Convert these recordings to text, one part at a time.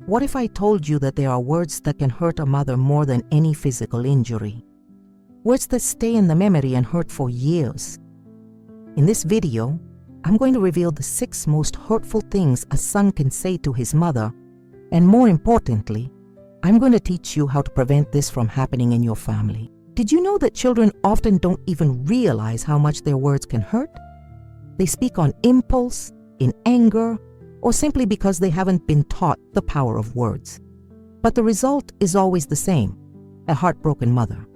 What if I told you that there are words that can hurt a mother more than any physical injury? Words that stay in the memory and hurt for years. In this video, I'm going to reveal the 6 most hurtful things a son can say to his mother, and more importantly, I'm going to teach you how to prevent this from happening in your family. Did you know that children often don't even realize how much their words can hurt? They speak on impulse, in anger, or simply because they haven't been taught the power of words. But the result is always the same: a heartbroken mother.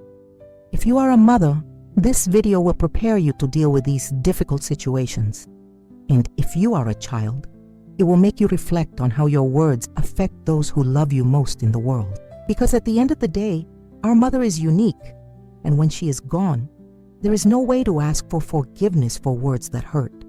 If you are a mother, this video will prepare you to deal with these difficult situations. And if you are a child, it will make you reflect on how your words affect those who love you most in the world. Because at the end of the day, our mother is unique, and when she is gone, there is no way to ask for forgiveness for words that hurt.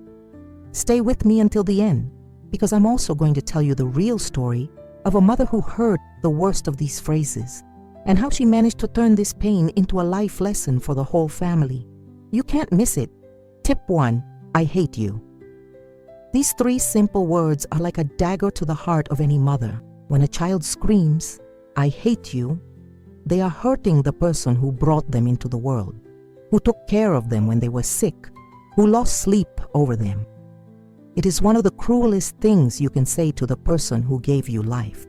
Stay with me until the end, because I'm also going to tell you the real story of a mother who heard the worst of these phrases, and how she managed to turn this pain into a life lesson for the whole family. You can't miss it. Tip 1, I hate you. These 3 simple words are like a dagger to the heart of any mother. When a child screams, I hate you, they are hurting the person who brought them into the world, who took care of them when they were sick, who lost sleep over them. It is one of the cruelest things you can say to the person who gave you life.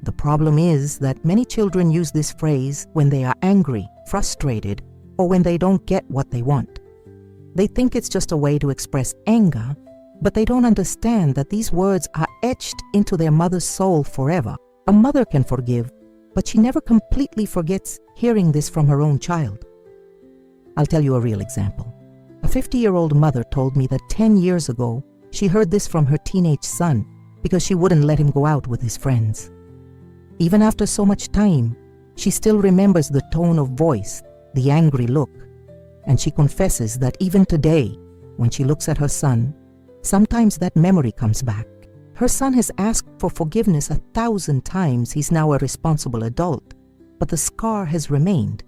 The problem is that many children use this phrase when they are angry, frustrated, or when they don't get what they want. They think it's just a way to express anger, but they don't understand that these words are etched into their mother's soul forever. A mother can forgive, but she never completely forgets hearing this from her own child. I'll tell you a real example. A 50-year-old mother told me that 10 years ago, she heard this from her teenage son because she wouldn't let him go out with his friends. Even after so much time, she still remembers the tone of voice, the angry look, and she confesses that even today, when she looks at her son, sometimes that memory comes back. Her son has asked for forgiveness 1,000 times. He's now a responsible adult, but the scar has remained.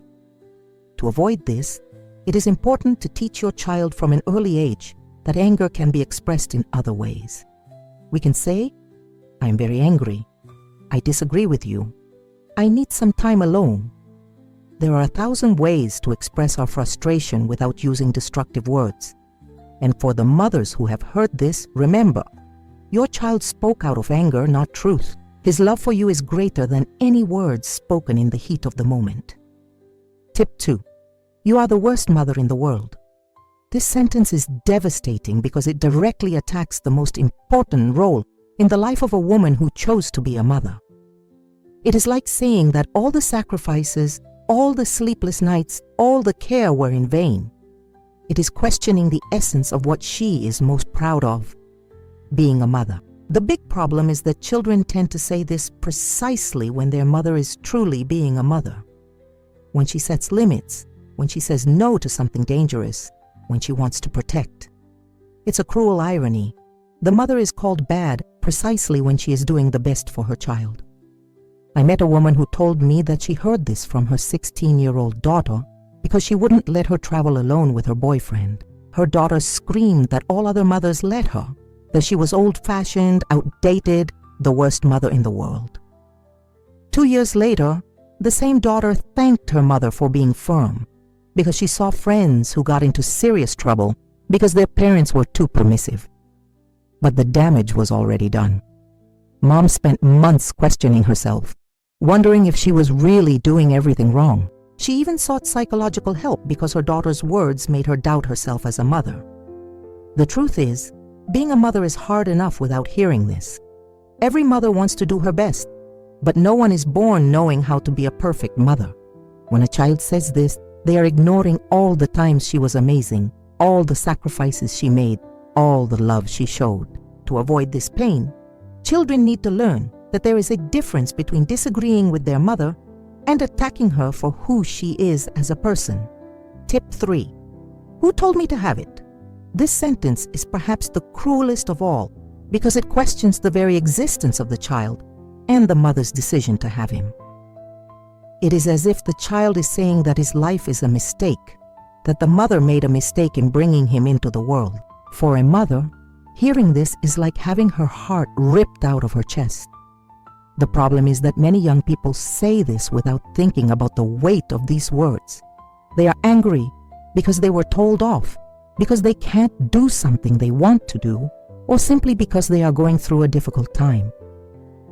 To avoid this, it is important to teach your child from an early age that anger can be expressed in other ways. We can say, I am very angry. I disagree with you. I need some time alone. There are 1,000 ways to express our frustration without using destructive words. And for the mothers who have heard this, remember, your child spoke out of anger, not truth. His love for you is greater than any words spoken in the heat of the moment. Tip 2. You are the worst mother in the world. This sentence is devastating because it directly attacks the most important role in the life of a woman who chose to be a mother. It is like saying that all the sacrifices, all the sleepless nights, all the care were in vain. It is questioning the essence of what she is most proud of, being a mother. The big problem is that children tend to say this precisely when their mother is truly being a mother. When she sets limits, when she says no to something dangerous, when she wants to protect. It's a cruel irony. The mother is called bad precisely when she is doing the best for her child. I met a woman who told me that she heard this from her 16-year-old daughter because she wouldn't let her travel alone with her boyfriend. Her daughter screamed that all other mothers let her, that she was old-fashioned, outdated, the worst mother in the world. 2 years later, the same daughter thanked her mother for being firm, because she saw friends who got into serious trouble because their parents were too permissive. But the damage was already done. Mom spent months questioning herself, wondering if she was really doing everything wrong. She even sought psychological help because her daughter's words made her doubt herself as a mother. The truth is, being a mother is hard enough without hearing this. Every mother wants to do her best, but no one is born knowing how to be a perfect mother. When a child says this, they are ignoring all the times she was amazing, all the sacrifices she made, all the love she showed. To avoid this pain, children need to learn that there is a difference between disagreeing with their mother and attacking her for who she is as a person. Tip 3. Who told me to have it? This sentence is perhaps the cruelest of all because it questions the very existence of the child and the mother's decision to have him. It is as if the child is saying that his life is a mistake, that the mother made a mistake in bringing him into the world. For a mother, hearing this is like having her heart ripped out of her chest. The problem is that many young people say this without thinking about the weight of these words. They are angry because they were told off, because they can't do something they want to do, or simply because they are going through a difficult time.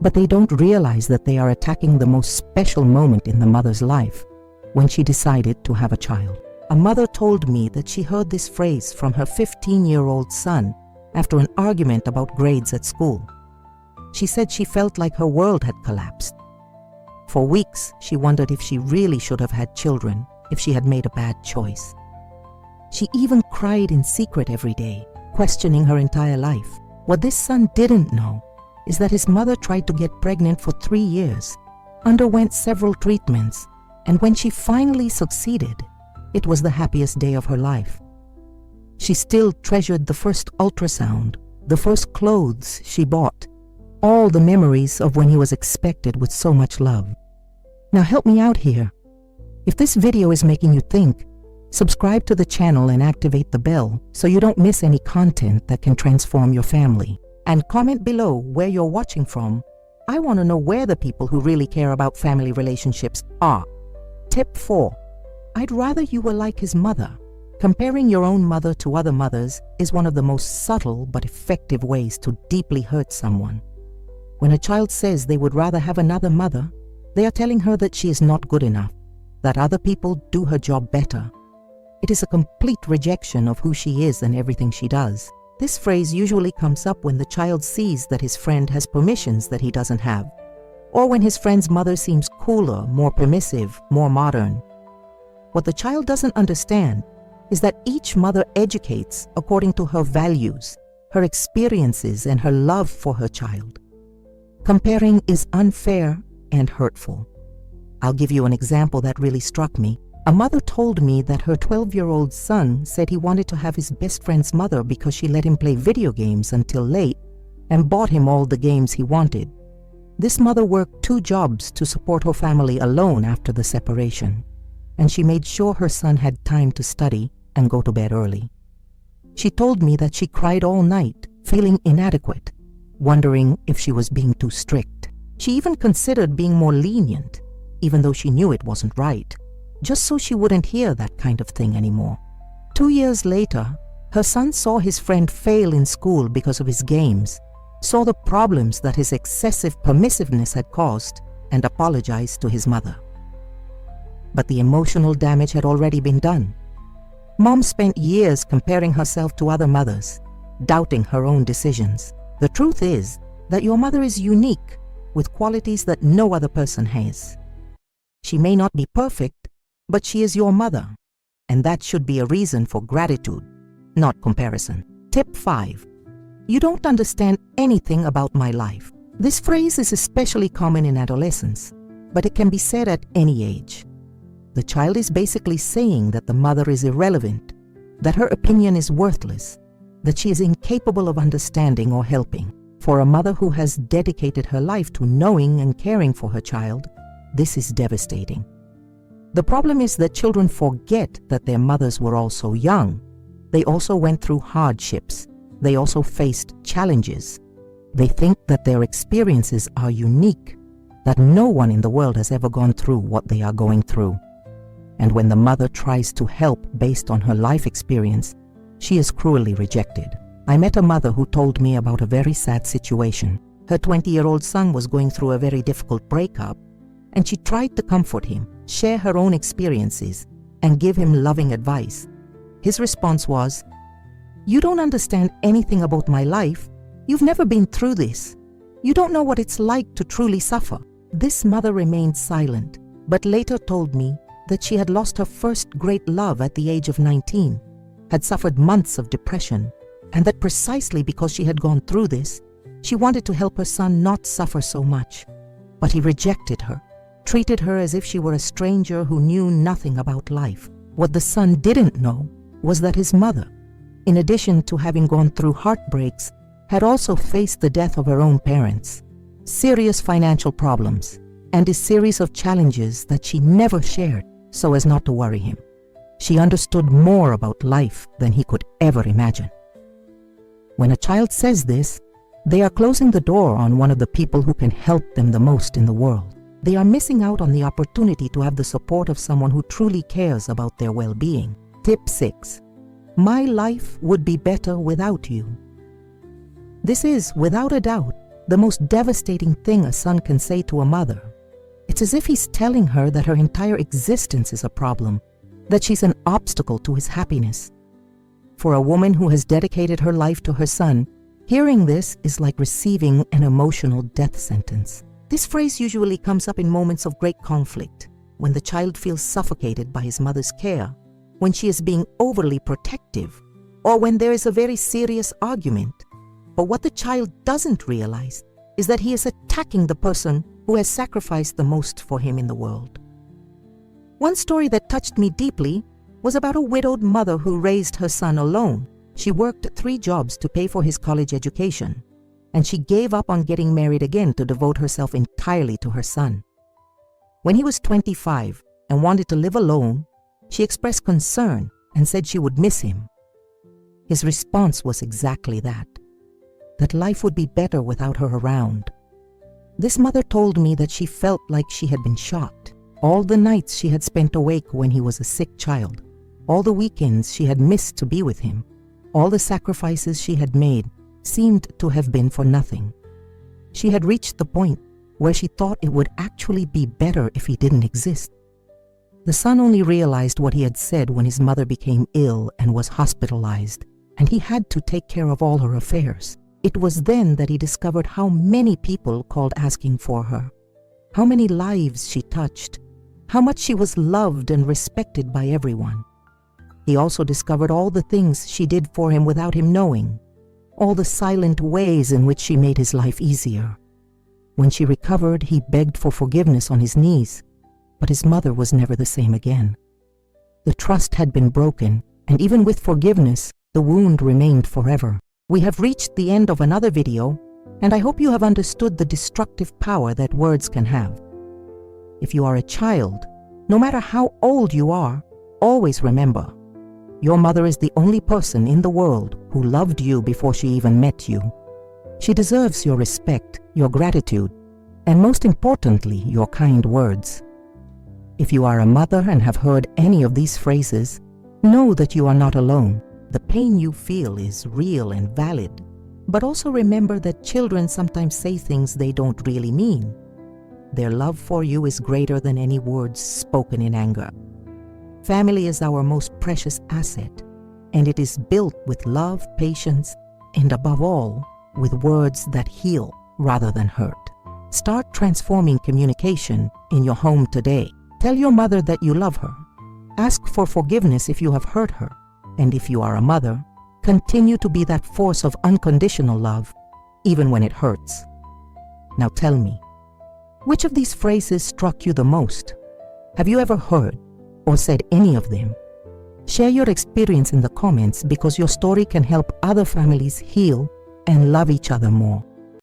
But they don't realize that they are attacking the most special moment in the mother's life, when she decided to have a child. A mother told me that she heard this phrase from her 15-year-old son after an argument about grades at school. She said she felt like her world had collapsed. For weeks, she wondered if she really should have had children, if she had made a bad choice. She even cried in secret every day, questioning her entire life. What this son didn't know is that his mother tried to get pregnant for 3 years, underwent several treatments, and when she finally succeeded, it was the happiest day of her life. She still treasured the first ultrasound, the first clothes she bought, all the memories of when he was expected with so much love. Now help me out here. If this video is making you think, subscribe to the channel and activate the bell so you don't miss any content that can transform your family. And comment below where you're watching from. I want to know where the people who really care about family relationships are. Tip 4. I'd rather you were like his mother. Comparing your own mother to other mothers is one of the most subtle but effective ways to deeply hurt someone. When a child says they would rather have another mother, they are telling her that she is not good enough, that other people do her job better. It is a complete rejection of who she is and everything she does. This phrase usually comes up when the child sees that his friend has permissions that he doesn't have, or when his friend's mother seems cooler, more permissive, more modern. What the child doesn't understand is that each mother educates according to her values, her experiences, and her love for her child. Comparing is unfair and hurtful. I'll give you an example that really struck me. A mother told me that her 12-year-old son said he wanted to have his best friend's mother because she let him play video games until late and bought him all the games he wanted. This mother worked 2 jobs to support her family alone after the separation, and she made sure her son had time to study and go to bed early. She told me that she cried all night, feeling inadequate, wondering if she was being too strict. She even considered being more lenient, even though she knew it wasn't right, just so she wouldn't hear that kind of thing anymore. 2 years later, her son saw his friend fail in school because of his games, saw the problems that his excessive permissiveness had caused, and apologized to his mother. But the emotional damage had already been done. Mom spent years comparing herself to other mothers, doubting her own decisions. The truth is that your mother is unique, with qualities that no other person has. She may not be perfect, but she is your mother, and that should be a reason for gratitude, not comparison. Tip 5. You don't understand anything about my life. This phrase is especially common in adolescence, but it can be said at any age. The child is basically saying that the mother is irrelevant, that her opinion is worthless, that she is incapable of understanding or helping. For a mother who has dedicated her life to knowing and caring for her child, this is devastating. The problem is that children forget that their mothers were also young. They also went through hardships. They also faced challenges. They think that their experiences are unique, that no one in the world has ever gone through what they are going through. And when the mother tries to help based on her life experience, she is cruelly rejected. I met a mother who told me about a very sad situation. Her 20-year-old son was going through a very difficult breakup, and she tried to comfort him, share her own experiences, and give him loving advice. His response was, "You don't understand anything about my life. You've never been through this. You don't know what it's like to truly suffer." This mother remained silent, but later told me that she had lost her first great love at the age of 19, had suffered months of depression, and that precisely because she had gone through this, she wanted to help her son not suffer so much. But he rejected her, treated her as if she were a stranger who knew nothing about life. What the son didn't know was that his mother, in addition to having gone through heartbreaks, had also faced the death of her own parents, serious financial problems, and a series of challenges that she never shared so as not to worry him. She understood more about life than he could ever imagine. When a child says this, They are closing the door on one of the people who can help them the most in the world. They are missing out on the opportunity to have the support of someone who truly cares about their well-being. Tip 6. My life would be better without you. This is, without a doubt, the most devastating thing a son can say to a mother. It's as if he's telling her that her entire existence is a problem, that she's an obstacle to his happiness. For a woman who has dedicated her life to her son, hearing this is like receiving an emotional death sentence. This phrase usually comes up in moments of great conflict, when the child feels suffocated by his mother's care, when she is being overly protective, or when there is a very serious argument. But what the child doesn't realize is that he is attacking the person who has sacrificed the most for him in the world. One story that touched me deeply was about a widowed mother who raised her son alone. She worked 3 jobs to pay for his college education, and she gave up on getting married again to devote herself entirely to her son. When he was 25 and wanted to live alone, she expressed concern and said she would miss him. His response was exactly that life would be better without her around. This mother told me that she felt like she had been shot. All the nights she had spent awake when he was a sick child, all the weekends she had missed to be with him, all the sacrifices she had made seemed to have been for nothing. She had reached the point where she thought it would actually be better if he didn't exist. The son only realized what he had said when his mother became ill and was hospitalized, and he had to take care of all her affairs. It was then that he discovered how many people called asking for her, how many lives she touched, how much she was loved and respected by everyone. He also discovered all the things she did for him without him knowing, all the silent ways in which she made his life easier. When she recovered, he begged for forgiveness on his knees, but his mother was never the same again. The trust had been broken, and even with forgiveness, the wound remained forever. We have reached the end of another video, and I hope you have understood the destructive power that words can have. If you are a child, no matter how old you are, always remember, your mother is the only person in the world who loved you before she even met you. She deserves your respect, your gratitude, and most importantly, your kind words. If you are a mother and have heard any of these phrases, know that you are not alone. The pain you feel is real and valid, but also remember that children sometimes say things they don't really mean. Their love for you is greater than any words spoken in anger. Family is our most precious asset, and it is built with love, patience, and above all, with words that heal rather than hurt. Start transforming communication in your home today. Tell your mother that you love her. Ask for forgiveness if you have hurt her. And if you are a mother, continue to be that force of unconditional love, even when it hurts. Now tell me, which of these phrases struck you the most? Have you ever heard or said any of them? Share your experience in the comments because your story can help other families heal and love each other more.